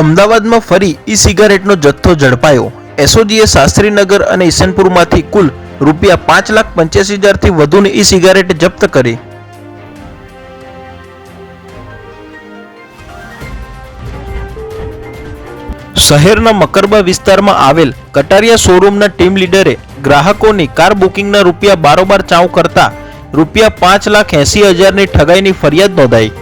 અમદાવાદમાં ફરી ઈ સિગારેટનો જથ્થો ઝડપાયો। એસઓજીએ શાસ્ત્રીનગર અને ઈસનપુરમાંથી કુલ ₹5,85,000થી વધુની ઈ સિગારેટ જપ્ત કરી। શહેરના મકરબા વિસ્તારમાં આવેલ કટારિયા શોરૂમના ટીમ લીડરે ગ્રાહકોની કાર બુકિંગના રૂપિયા બારોબાર ચાઉ કરતા ₹5,80,000ની ઠગાઈની ફરિયાદ નોંધાઈ।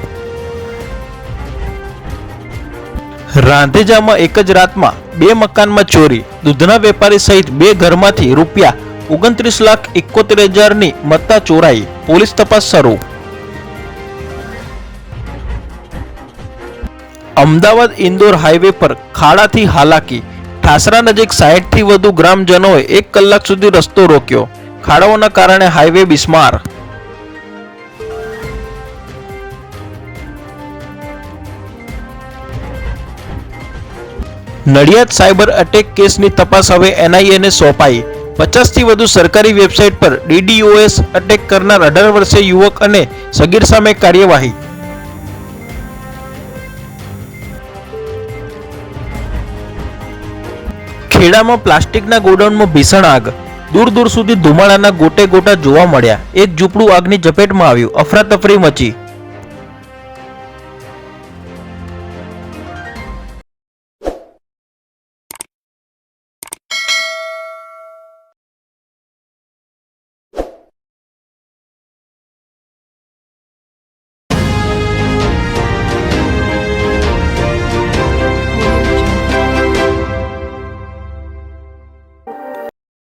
રાંધેજામાં એક જ રાતમાં 2 મકાનમાં ચોરી, દૂધના વેપારી સહિત 2 ઘરમાંથી ₹29,71,000ની મત્તા ચોરાઈ, પોલીસ તપાસ શરૂ। અમદાવાદ ઇન્દોર હાઈવે પર ખાડાથી હાલાકી, ઠાસરા નજીક 60થી વધુ ગ્રામજનોએ 1 કલાક સુધી રસ્તો રોક્યો, ખાડાઓના કારણે હાઈવે બિસ્માર। નડિયાદ સાયબર અટેક કેસની તપાસ હવે એનઆઈએને સોંપાઈ। 50થી વધુ સરકારી વેબસાઇટ પર DDoS અટેક કરનાર 18 વર્ષીય યુવક અને સગીર સામે કાર્યવાહી। ખેડામાં પ્લાસ્ટિકના ગોડાઉનમાં ભીષણ આગ, દૂર દૂર સુધી ધુમાડાના ગોટે ગોટા જોવા મળ્યા। એક ઝૂંપડું આગની ઝપેટમાં આવ્યું, અફરાતફરી મચી।